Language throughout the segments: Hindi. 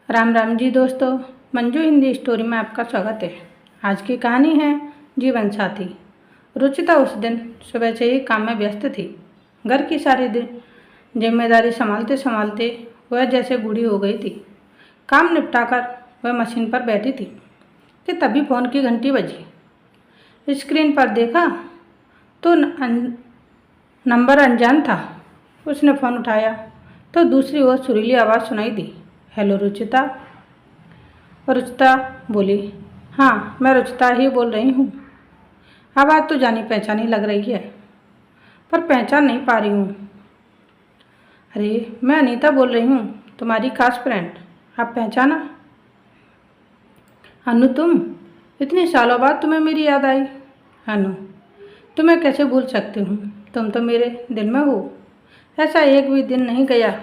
राम राम जी दोस्तों, मंजू हिंदी स्टोरी में आपका स्वागत है। आज की कहानी है जीवन साथी। रुचिता उस दिन सुबह से ही काम में व्यस्त थी। घर की सारी जिम्मेदारी संभालते संभालते वह जैसे बूढ़ी हो गई थी। काम निपटाकर वह मशीन पर बैठी थी कि तभी फ़ोन की घंटी बजी। स्क्रीन पर देखा तो नंबर अनजान था। उसने फ़ोन उठाया तो दूसरी ओर सुरीली आवाज़ सुनाई दी, हेलो रुचिता। रुचिता बोली, हाँ मैं रुचिता ही बोल रही हूँ। आवाज़ तो जानी पहचानी लग रही है, पर पहचान नहीं पा रही हूँ। अरे मैं अनीता बोल रही हूँ, तुम्हारी खास फ्रेंड। आप पहचाना? अनु तुम? इतने सालों बाद तुम्हें मेरी याद आई। अनु, तुम्हें कैसे भूल सकती हूँ, तुम तो मेरे दिल में हो। ऐसा एक भी दिन नहीं गया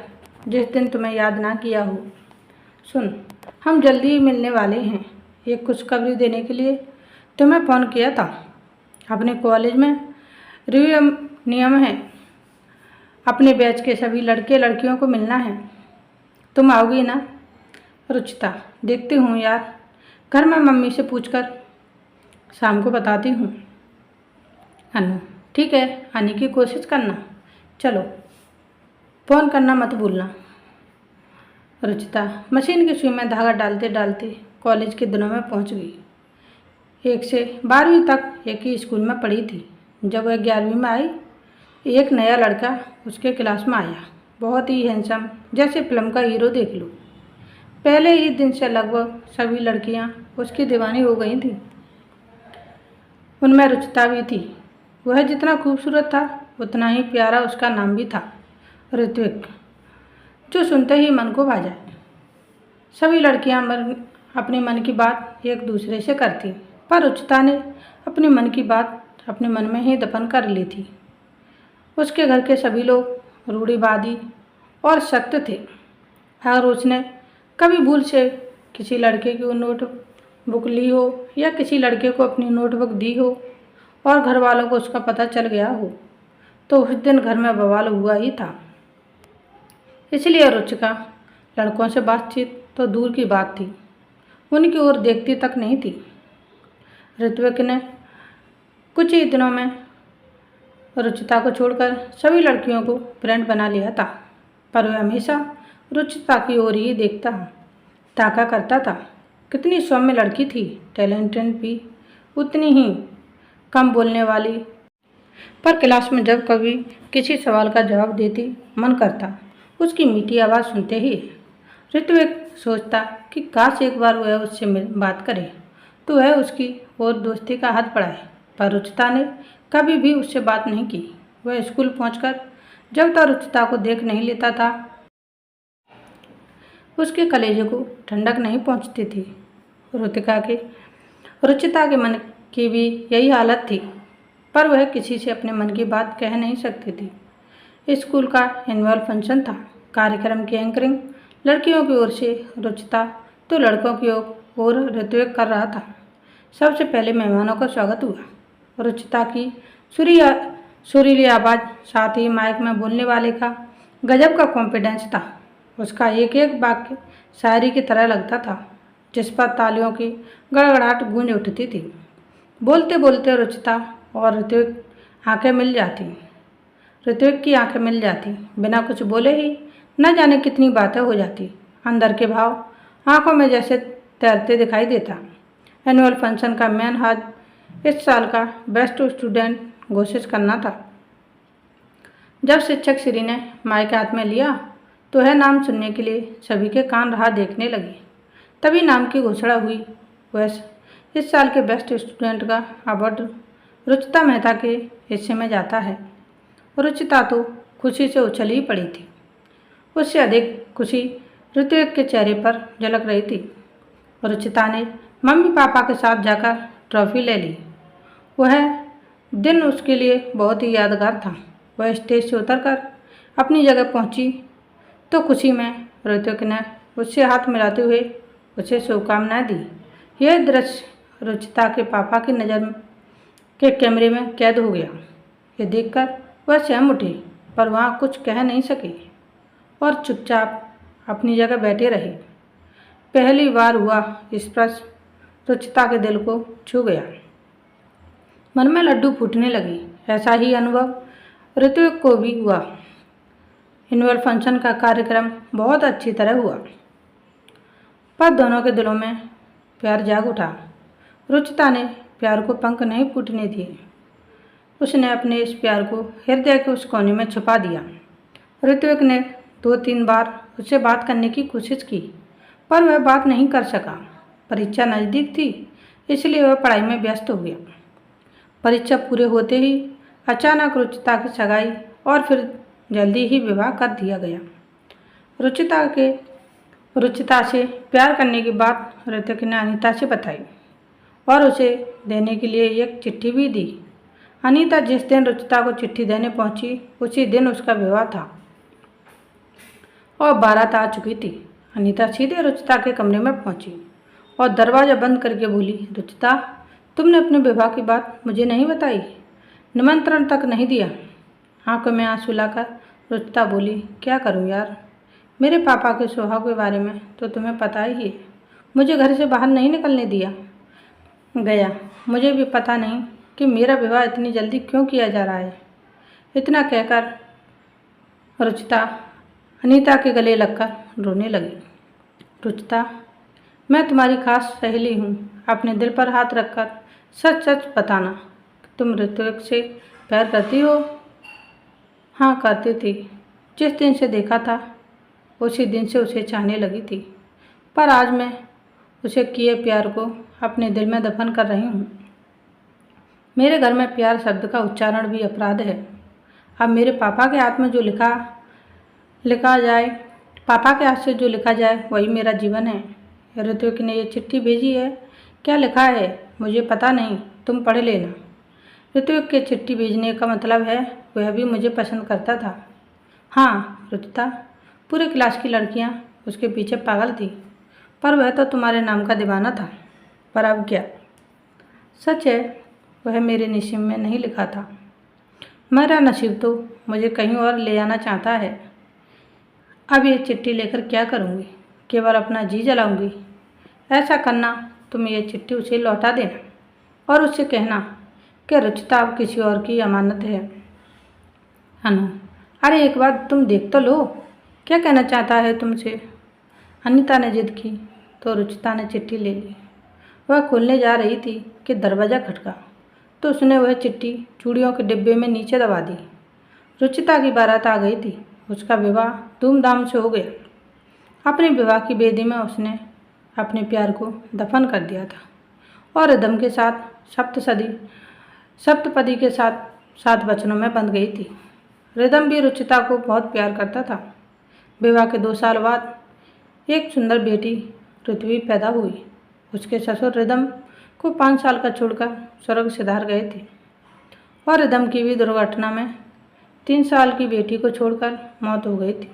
जिस दिन तुम्हें याद ना किया हो। सुन, हम जल्दी ही मिलने वाले हैं। एक खुशखबरी देने के लिए तुम्हें फ़ोन किया था। अपने कॉलेज में रियूनियन है। अपने बैच के सभी लड़के लड़कियों को मिलना है। तुम आओगी ना? रुचिता, देखती हूँ यार, घर में मम्मी से पूछकर शाम को बताती हूँ। अनु, ठीक है, आने की कोशिश करना। चलो, फ़ोन करना मत भूलना। रुचिता मशीन की सुई में धागा डालते डालते कॉलेज के दिनों में पहुंच गई। 1 से 12वीं तक एक ही स्कूल में पढ़ी थी। जब वह 11वीं में आई, एक नया लड़का उसके क्लास में आया। बहुत ही हैंडसम, जैसे फिल्म का हीरो देख लो। पहले ही दिन से लगभग सभी लड़कियां उसकी दीवानी हो गई थीं। उनमें रुचिता भी थी। वह जितना खूबसूरत था उतना ही प्यारा उसका नाम भी था, ऋत्विक, जो सुनते ही मन को भा जाए। सभी लड़कियां अपने मन की बात एक दूसरे से करती, पर रुचिता ने अपने मन की बात अपने मन में ही दफन कर ली थी। उसके घर के सभी लोग रूढ़िवादी और सख्त थे। अगर उसने कभी भूल से किसी लड़के की नोटबुक ली हो या किसी लड़के को अपनी नोटबुक दी हो और घर वालों को उसका पता चल गया हो, तो उस दिन घर में बवाल हुआ ही था। इसलिए रुचिका लड़कों से बातचीत तो दूर की बात थी, उनकी ओर देखती तक नहीं थी। ऋत्विक ने कुछ ही दिनों में रुचिता को छोड़कर सभी लड़कियों को फ्रेंड बना लिया था, पर वह हमेशा रुचिता की ओर ही ताका करता था। कितनी सौम्य लड़की थी, टैलेंटेड भी उतनी ही कम बोलने वाली, पर क्लास में जब कभी किसी सवाल का जवाब देती मन करता उसकी मीठी आवाज़ सुनते ही। ऋत्विक सोचता कि काश एक बार वह उससे बात करे तो वह उसकी और दोस्ती का हाथ बढ़ाए, पर रुचिता ने कभी भी उससे बात नहीं की। वह स्कूल पहुंचकर जब तक रुचिता को देख नहीं लेता था उसके कलेजे को ठंडक नहीं पहुंचती थी। रुचिता के मन की भी यही हालत थी, पर वह किसी से अपने मन की बात कह नहीं सकती थी। स्कूल का एनुअल फंक्शन था। कार्यक्रम की एंकरिंग लड़कियों की ओर से रुचिता तो लड़कों की ओर ऋत्विक कर रहा था। सबसे पहले मेहमानों का स्वागत हुआ। रुचिता की सुरीली आवाज़, साथ ही माइक में बोलने वाले का गजब का कॉन्फिडेंस था। उसका एक एक वाक्य शायरी की तरह लगता था, जिस पर तालियों की गड़गड़ाहट गूंज उठती थी। बोलते बोलते रुचिता और ऋत्विक की आंखें मिल जाती। बिना कुछ बोले ही न जाने कितनी बातें हो जाती। अंदर के भाव आंखों में जैसे तैरते दिखाई देता। एनुअल फंक्शन का मेन हाथ इस साल का बेस्ट स्टूडेंट घोषित करना था। जब शिक्षक श्री ने माइक हाथ में लिया तो वह नाम सुनने के लिए सभी के कान राह देखने लगे। तभी नाम की घोषणा हुई। वह इस साल के बेस्ट स्टूडेंट का अवार्ड रुचिता मेहता के हिस्से में जाता है। रुचिता तो खुशी से उछल ही पड़ी थी। उससे अधिक खुशी ऋत्विक के चेहरे पर झलक रही थी। रुचिता ने मम्मी पापा के साथ जाकर ट्रॉफी ले ली। वह दिन उसके लिए बहुत ही यादगार था। वह स्टेज से उतरकर अपनी जगह पहुंची तो खुशी में ऋत्विक ने उससे हाथ मिलाते हुए उसे शुभकामनाएं दी। यह दृश्य रुचिता के पापा की नज़र के कैमरे में कैद हो गया। ये देखकर वह सहम उठी, पर वहाँ कुछ कह नहीं सके और चुपचाप अपनी जगह बैठे रहे। पहली बार हुआ स्पर्श रुचिता के दिल को छू गया। मन में लड्डू फूटने लगे। ऐसा ही अनुभव ऋत्विक को भी हुआ। एनुअल फंक्शन का कार्यक्रम बहुत अच्छी तरह हुआ, पर दोनों के दिलों में प्यार जाग उठा। रुचिता ने प्यार को पंख नहीं फूटने दिए। उसने अपने इस प्यार को हृदय के उस कोने में छुपा दिया। ऋत्विक ने 2-3 बार उससे बात करने की कोशिश की, पर वह बात नहीं कर सका। परीक्षा नज़दीक थी, इसलिए वह पढ़ाई में व्यस्त हो गया। परीक्षा पूरे होते ही अचानक रुचिता की सगाई और फिर जल्दी ही विवाह कर दिया गया। रुचिता से प्यार करने की बात ऋत्विक ने अनीता से बताई और उसे देने के लिए एक चिट्ठी भी दी। अनीता जिस दिन रुचिता को चिट्ठी देने पहुंची, उसी दिन उसका विवाह था और बारात आ चुकी थी। अनीता सीधे रुचिता के कमरे में पहुंची और दरवाज़ा बंद करके बोली, रुचिता, तुमने अपने विवाह की बात मुझे नहीं बताई, निमंत्रण तक नहीं दिया। आंखों में आंसू लाकर रुचिता बोली, क्या करूं यार, मेरे पापा के स्वभाव के बारे में तो तुम्हें पता ही है। मुझे घर से बाहर नहीं निकलने दिया गया। मुझे भी पता नहीं कि मेरा विवाह इतनी जल्दी क्यों किया जा रहा है। इतना कहकर रुचिता अनीता के गले लगकर रोने लगी। रुचिता, मैं तुम्हारी खास सहेली हूँ। अपने दिल पर हाथ रखकर सच सच बताना, तुम ऋत्विक से प्यार करती हो? हाँ, करती थी। जिस दिन से देखा था उसी दिन से उसे चाहने लगी थी, पर आज मैं उसे किए प्यार को अपने दिल में दफन कर रही हूँ। मेरे घर में प्यार शब्द का उच्चारण भी अपराध है। अब मेरे पापा के हाथ में जो लिखा जाए, पापा के हाथ से जो लिखा जाए वही मेरा जीवन है। ऋत्विक ने ये चिट्ठी भेजी है। क्या लिखा है मुझे पता नहीं, तुम पढ़ लेना। ऋत्विक के चिट्ठी भेजने का मतलब है वह भी मुझे पसंद करता था। हाँ रुचिता, पूरे क्लास की लड़कियाँ उसके पीछे पागल थी, पर वह तो तुम्हारे नाम का दीवाना था। पर अब क्या? सच है, वह मेरे नसीब में नहीं लिखा था। मेरा नसीब तो मुझे कहीं और ले जाना चाहता है। अब ये चिट्ठी लेकर क्या करूँगी? केवल अपना जी जलाऊंगी। ऐसा करना, तुम ये चिट्ठी उसे लौटा देना और उससे कहना कि रुचिता अब किसी और की अमानत है। अनु, अरे एक बार तुम देख तो लो, क्या कहना चाहता है तुमसे? अनीता ने जिद की तो रुचिता ने चिट्ठी ले ली। वह खोलने जा रही थी कि दरवाज़ा खटका, तो उसने वह चिट्ठी चूड़ियों के डिब्बे में नीचे दबा दी। रुचिता की बारात आ गई थी। उसका विवाह धूमधाम से हो गया। अपने विवाह की बेदी में उसने अपने प्यार को दफन कर दिया था और रिदम के साथ सप्तपदी के साथ 7 वचनों में बंध गई थी। रिदम भी रुचिता को बहुत प्यार करता था। विवाह के 2 साल बाद एक सुंदर बेटी पृथ्वी पैदा हुई। उसके ससुर रिदम को 5 साल का छोड़कर स्वर्ग सिधार गए थे और रिदम की भी दुर्घटना में 3 साल की बेटी को छोड़कर मौत हो गई थी।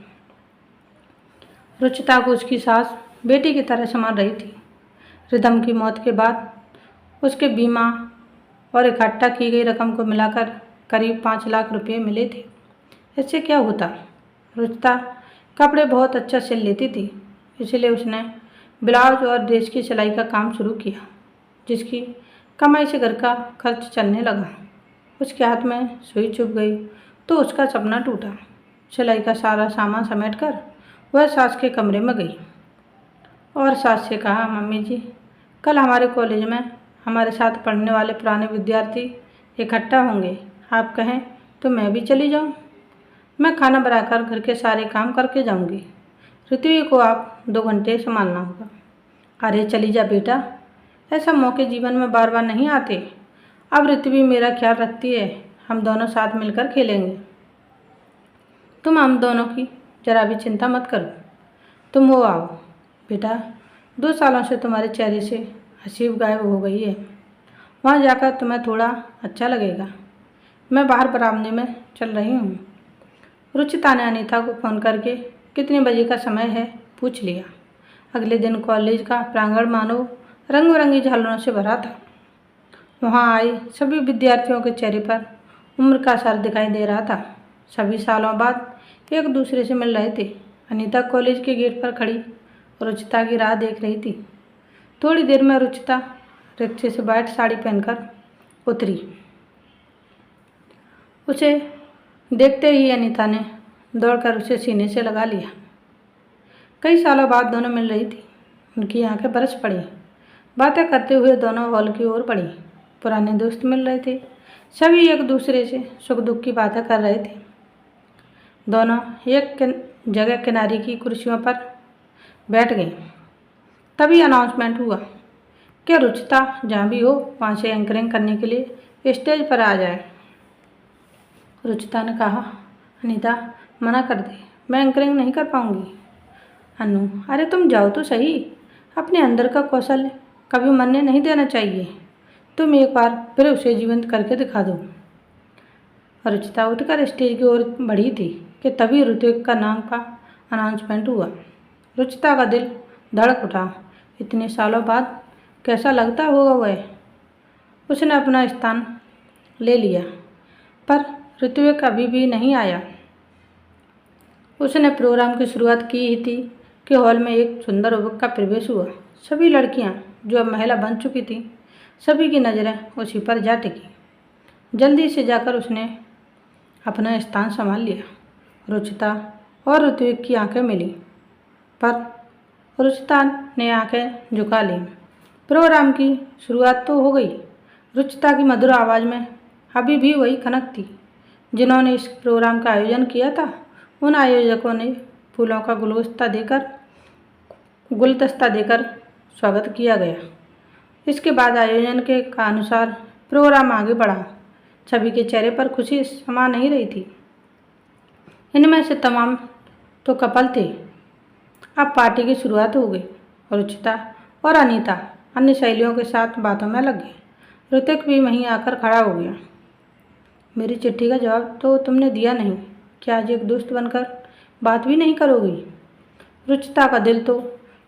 रुचिता को उसकी सास बेटी की तरह संभाल रही थी। रिदम की मौत के बाद उसके बीमा और इकट्ठा की गई रकम को मिलाकर करीब 5 लाख रुपये मिले थे। इससे क्या होता? रुचिता कपड़े बहुत अच्छा सिल लेती थी, इसलिए उसने ब्लाउज और ड्रेस की सिलाई का काम शुरू किया, जिसकी कमाई से घर का खर्च चलने लगा। उसके हाथ में सुई चुभ गई तो उसका सपना टूटा। सिलाई का सारा सामान समेटकर वह सास के कमरे में गई और सास से कहा, मम्मी जी, कल हमारे कॉलेज में हमारे साथ पढ़ने वाले पुराने विद्यार्थी इकट्ठा होंगे। आप कहें तो मैं भी चली जाऊं। मैं खाना बनाकर घर के सारे काम करके जाऊंगी। ऋत्वी को आप 2 घंटे संभालना होगा। अरे चली जा बेटा, ऐसा मौके जीवन में बार बार नहीं आते। अब ऋत्वी मेरा ख्याल रखती है, हम दोनों साथ मिलकर खेलेंगे। तुम हम दोनों की जरा भी चिंता मत करो। तुम हो आओ बेटा, 2 सालों से तुम्हारे चेहरे से हंसी गायब हो गई है। वहाँ जाकर तुम्हें थोड़ा अच्छा लगेगा। मैं बाहर बरामदे में चल रही हूँ। रुचिता ने अनीता को फ़ोन करके कितने बजे का समय है पूछ लिया। अगले दिन कॉलेज का प्रांगण मानो रंग बिरंगी झालरों से भरा था। वहाँ आए सभी विद्यार्थियों के चेहरे पर उम्र का असर दिखाई दे रहा था। सभी सालों बाद एक दूसरे से मिल रहे थे। अनीता कॉलेज के गेट पर खड़ी रुचिता की राह देख रही थी। थोड़ी देर में रुचिता रिक्शे से वाइट साड़ी पहनकर उतरी। उसे देखते ही अनीता ने दौड़कर उसे सीने से लगा लिया। कई सालों बाद दोनों मिल रही थी। उनकी आंखें बरस पड़ी। बातें करते हुए दोनों हॉल की ओर बढ़ी। पुराने दोस्त मिल रहे थे। सभी एक दूसरे से सुख दुख की बातें कर रहे थे। दोनों एक जगह किनारे की कुर्सियों पर बैठ गए। तभी अनाउंसमेंट हुआ कि रुचिता जहाँ भी हो वहाँ से एंकरिंग करने के लिए स्टेज पर आ जाए। रुचिता ने कहा, अनीता मना कर दे, मैं एंकरिंग नहीं कर पाऊँगी। अनु, अरे तुम जाओ तो सही, अपने अंदर का कौशल कभी मरने नहीं देना चाहिए। तुम एक बार फिर उसे जीवंत करके दिखा दो। रुचिता उठकर स्टेज की ओर बढ़ी थी कि तभी ऋत्विक का नाम का अनाउंसमेंट हुआ। रुचिता का दिल धड़क उठा। इतने सालों बाद कैसा लगता होगा वह। उसने अपना स्थान ले लिया, पर ऋत्विक अभी भी नहीं आया। उसने प्रोग्राम की शुरुआत की ही थी कि हॉल में एक सुंदर युवक का प्रवेश हुआ। सभी लड़कियां जो अब महिला बन चुकी थीं, सभी की नज़रें उसी पर जा टिकी। जल्दी से जाकर उसने अपना स्थान संभाल लिया। रुचिता और ऋत्विक की आंखें मिली, पर रुचिता ने आंखें झुका लीं। प्रोग्राम की शुरुआत तो हो गई। रुचिता की मधुर आवाज़ में अभी भी वही खनक थी। जिन्होंने इस प्रोग्राम का आयोजन किया था, उन आयोजकों ने फूलों का गुलदस्ता देकर स्वागत किया गया। इसके बाद आयोजन के अनुसार प्रोग्राम आगे बढ़ा। सभी के चेहरे पर खुशी समा नहीं रही थी। इनमें से तमाम तो कपल थे। अब पार्टी की शुरुआत हो गई। रुचिता और अनीता अन्य सहेलियों के साथ बातों में लग गए। ऋतिक भी वहीं आकर खड़ा हो गया। मेरी चिट्ठी का जवाब तो तुमने दिया नहीं, क्या आज एक दोस्त बनकर बात भी नहीं करोगी? रुचिता का दिल तो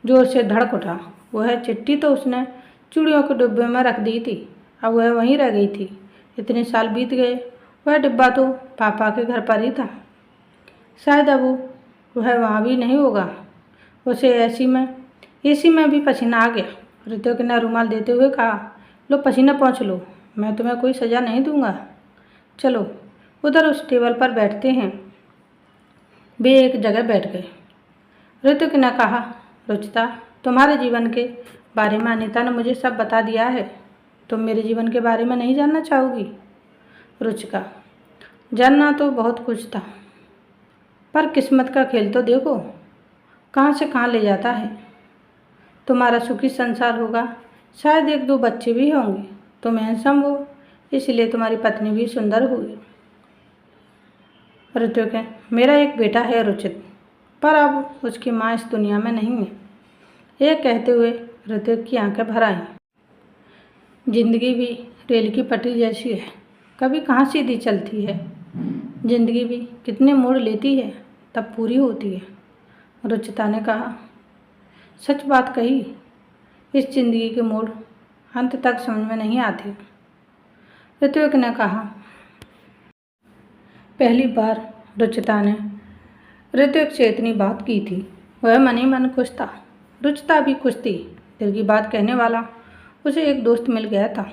जोर से धड़क उठा। वह चिट्ठी तो उसने चूड़ियों के डिब्बे में रख दी थी, अब वह वहीं रह गई थी। इतने साल बीत गए, वह डिब्बा तो पापा के घर पर ही था। शायद अब वह वहाँ भी नहीं होगा। उसे एसी में भी पसीना आ गया। ऋतिक ने रुमाल देते हुए कहा, लो पसीना पोंछ लो, मैं तुम्हें कोई सज़ा नहीं दूंगा। चलो उधर उस टेबल पर बैठते हैं। वे एक जगह बैठ गए। ऋतिक ने कहा, रुचिता, तुम्हारे जीवन के बारे में अनीता ने मुझे सब बता दिया है। तुम मेरे जीवन के बारे में नहीं जानना चाहोगी? रुचिका, जानना तो बहुत कुछ था, पर किस्मत का खेल तो देखो, कहाँ से कहाँ ले जाता है। तुम्हारा सुखी संसार होगा, शायद एक दो बच्चे भी होंगे। तुम हैंडसम हो, इसलिए तुम्हारी पत्नी भी सुंदर होगी। ऋत्विक, मेरा एक बेटा है रुचित, पर अब उसकी माँ इस दुनिया में नहीं है। यह कहते हुए ऋत्विक की आंखें भर आईं। जिंदगी भी रेल की पटरी जैसी है, कभी कहाँ सीधी चलती है। जिंदगी भी कितने मोड़ लेती है, तब पूरी होती है। रुचिता ने कहा, सच बात कही, इस जिंदगी के मोड़ अंत तक समझ में नहीं आते। ऋत्विक ने कहा। पहली बार रुचिता ने ऋत्विक से इतनी बात की थी। वह मन ही मन खुश था। रुचिता भी खुश थी। दिल की बात कहने वाला उसे एक दोस्त मिल गया था।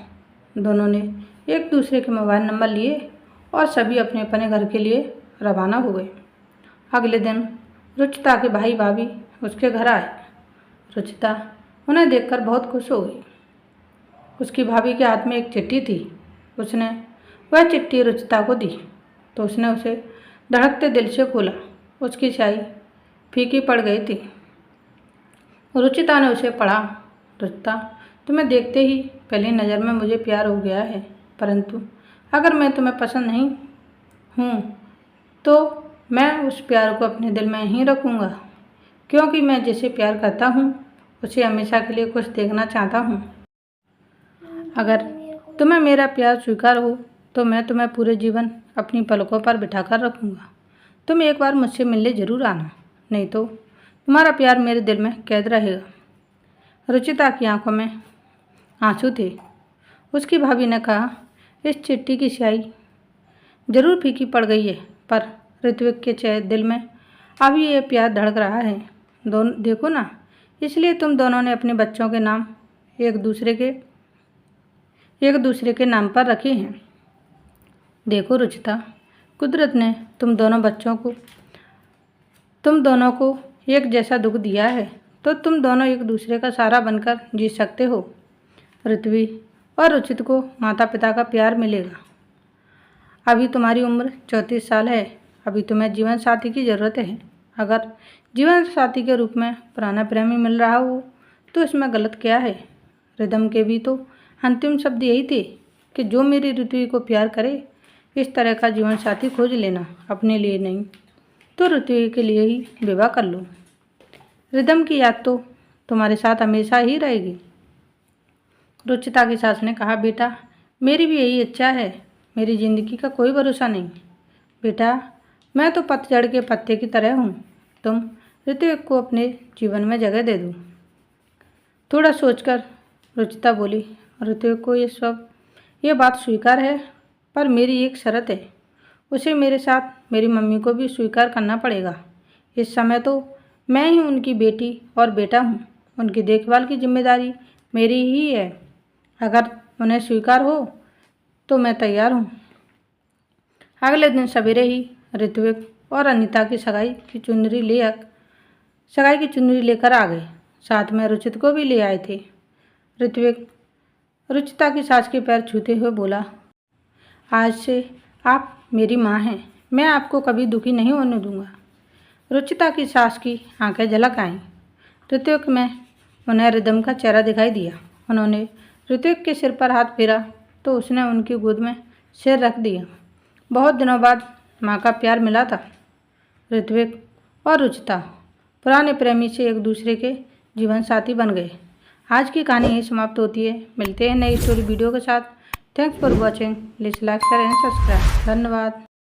दोनों ने एक दूसरे के मोबाइल नंबर लिए और सभी अपने अपने घर के लिए रवाना हो गए। अगले दिन रुचिता के भाई भाभी उसके घर आए। रुचिता उन्हें देखकर बहुत खुश हो गई। उसकी भाभी के हाथ में एक चिट्ठी थी। उसने वह चिट्ठी रुचिता को दी तो उसने उसे धड़कते दिल से खोला। उसकी स्याही फीकी पड़ गई थी। रुचिता ने उसे पढ़ा। रुचिता, तुम्हें देखते ही पहली नज़र में मुझे प्यार हो गया है, परंतु अगर मैं तुम्हें पसंद नहीं हूँ तो मैं उस प्यार को अपने दिल में ही रखूँगा, क्योंकि मैं जिसे प्यार करता हूँ उसे हमेशा के लिए खुश देखना चाहता हूँ। अगर तुम्हें मेरा प्यार स्वीकार हो तो मैं तुम्हें पूरे जीवन अपनी पलकों पर बिठाकर रखूँगा। तुम एक बार मुझसे मिलने ज़रूर आना, नहीं तो तुम्हारा प्यार मेरे दिल में कैद रहेगा। रुचिता की आंखों में आंसू थे। उसकी भाभी ने कहा, इस चिट्ठी की स्याही जरूर फीकी पड़ गई है, पर ऋत्विक के दिल में अभी ये प्यार धड़क रहा है। दोनों देखो ना, इसलिए तुम दोनों ने अपने बच्चों के नाम एक दूसरे के नाम पर रखे हैं। देखो रुचिता, कुदरत ने तुम दोनों को एक जैसा दुख दिया है, तो तुम दोनों एक दूसरे का सहारा बनकर जी सकते हो। ऋत्वी और रुचित को माता पिता का प्यार मिलेगा। अभी तुम्हारी उम्र 34 साल है। अभी तुम्हें जीवन साथी की ज़रूरत है। अगर जीवन साथी के रूप में पुराना प्रेमी मिल रहा हो तो इसमें गलत क्या है? रिदम के भी तो अंतिम शब्द यही थे कि जो मेरी ऋत्वी को प्यार करे, इस तरह का जीवन साथी खोज लेना, अपने लिए नहीं तो ऋत्वी के लिए ही विवाह कर लो। रिदम की याद तो तुम्हारे साथ हमेशा ही रहेगी। रुचिता की सास ने कहा, बेटा मेरी भी यही इच्छा है। मेरी ज़िंदगी का कोई भरोसा नहीं। बेटा मैं तो पतझड़ के पत्ते की तरह हूँ। तुम ऋत्विक को अपने जीवन में जगह दे दो। थोड़ा सोचकर रुचिता बोली, ऋत्विक को ये बात स्वीकार है, पर मेरी एक शर्त है। उसे मेरे साथ मेरी मम्मी को भी स्वीकार करना पड़ेगा। इस समय तो मैं ही उनकी बेटी और बेटा हूँ। उनकी देखभाल की जिम्मेदारी मेरी ही है। अगर उन्हें स्वीकार हो तो मैं तैयार हूँ। अगले दिन सवेरे ही ऋत्विक और अनीता की सगाई की चुनरी लेकर आ गए। साथ में रुचित को भी ले आए थे। ऋत्विक रुचिता की सास के पैर छूते हुए बोला, आज से आप मेरी माँ हैं। मैं आपको कभी दुखी नहीं होने दूंगा। रुचिता की सास की आंखें झलक आईं। ऋत्विक में उन्हें रिदम का चेहरा दिखाई दिया। उन्होंने ऋत्विक के सिर पर हाथ फेरा तो उसने उनकी गोद में सिर रख दिया। बहुत दिनों बाद माँ का प्यार मिला था। ऋत्विक और रुचिता पुराने प्रेमी से एक दूसरे के जीवन साथी बन गए। आज की कहानी यही समाप्त होती है। मिलते हैं नई स्टोरी वीडियो के साथ। Thanks for watching. Please like share and subscribe. धन्यवाद।